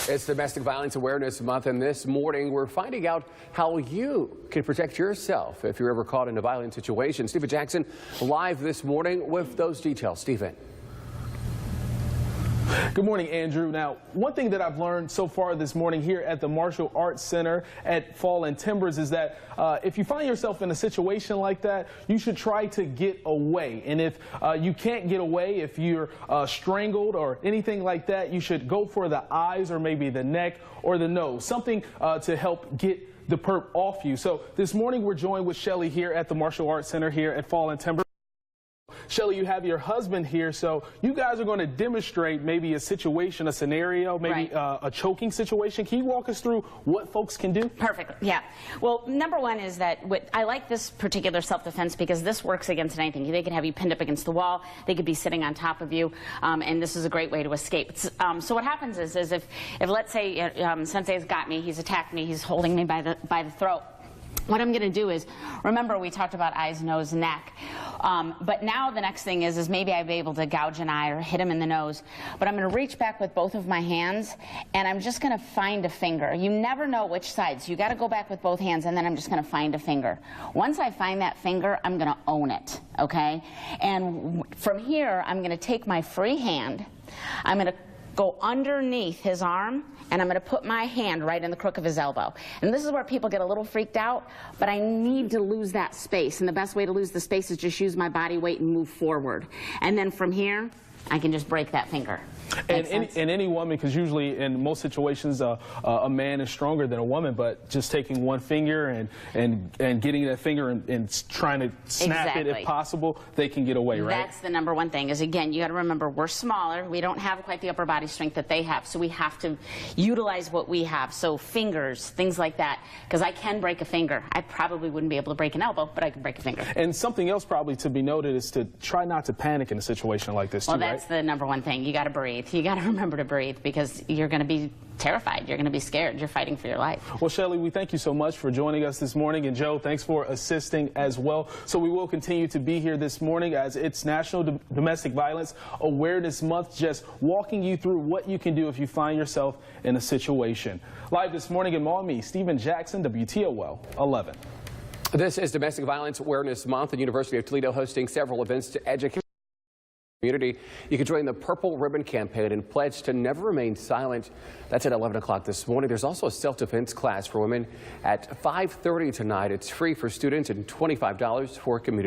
It's Domestic Violence Awareness Month, and this morning we're finding out how you can protect yourself if you're ever caught in a violent situation. Stephen Jackson live this morning with those details. Stephen. Good morning, Andrew. Now, one thing that I've learned so far this morning here at the Martial Arts Center at Fall and Timbers is that if you find yourself in a situation like that, you should try to get away. And if you can't get away, if you're strangled or anything like that, you should go for the eyes or maybe the neck or the nose, something to help get the perp off you. So this morning we're joined with Shelly here at the Martial Arts Center here at Fall and Timbers. Shelly, you have your husband here, so you guys are going to demonstrate maybe a situation, a scenario, maybe a choking situation. Can you walk us through what folks can do? Perfect. Yeah. Well, number one is that I like this particular self-defense because this works against anything. They could have you pinned up against the wall. They could be sitting on top of you, and this is a great way to escape. So what happens is if let's say Sensei's got me, he's attacked me, he's holding me by the throat. What I'm going to do is, remember we talked about eyes, nose, neck, but now the next thing is maybe I'd be able to gouge an eye or hit him in the nose, but I'm going to reach back with both of my hands and I'm just going to find a finger. You never know which side, so you got to go back with both hands and then I'm just going to find a finger. Once I find that finger, I'm going to own it, okay? And from here, I'm going to take my free hand, I'm going to go underneath his arm, and I'm going to put my hand right in the crook of his elbow. And this is where people get a little freaked out, but I need to lose that space. And the best way to lose the space is just use my body weight and move forward. And then from here, I can just break that finger. And any woman, because usually in most situations a man is stronger than a woman, but just taking one finger and getting that finger and trying to snap it if possible, they can get away, right? That's the number one thing is, again, you got to remember we're smaller. We don't have quite the upper body strength that they have, so we have to utilize what we have. So fingers, things like that, because I can break a finger. I probably wouldn't be able to break an elbow, but I can break a finger. And something else probably to be noted is to try not to panic in a situation like this, too, well, that's the number one thing. You got to breathe. You got to remember to breathe because you're going to be terrified. You're going to be scared. You're fighting for your life. Well, Shelly, we thank you so much for joining us this morning. And Joe, thanks for assisting as well. So we will continue to be here this morning as it's National Domestic Violence Awareness Month, just walking you through what you can do if you find yourself in a situation. Live this morning in Maumee, Stephen Jackson, WTOL 11. This is Domestic Violence Awareness Month. The University of Toledo hosting several events to educate community. You can join the Purple Ribbon Campaign and pledge to never remain silent. That's at 11 o'clock this morning. There's also a self-defense class for women at 5:30 tonight. It's free for students and $25 for community.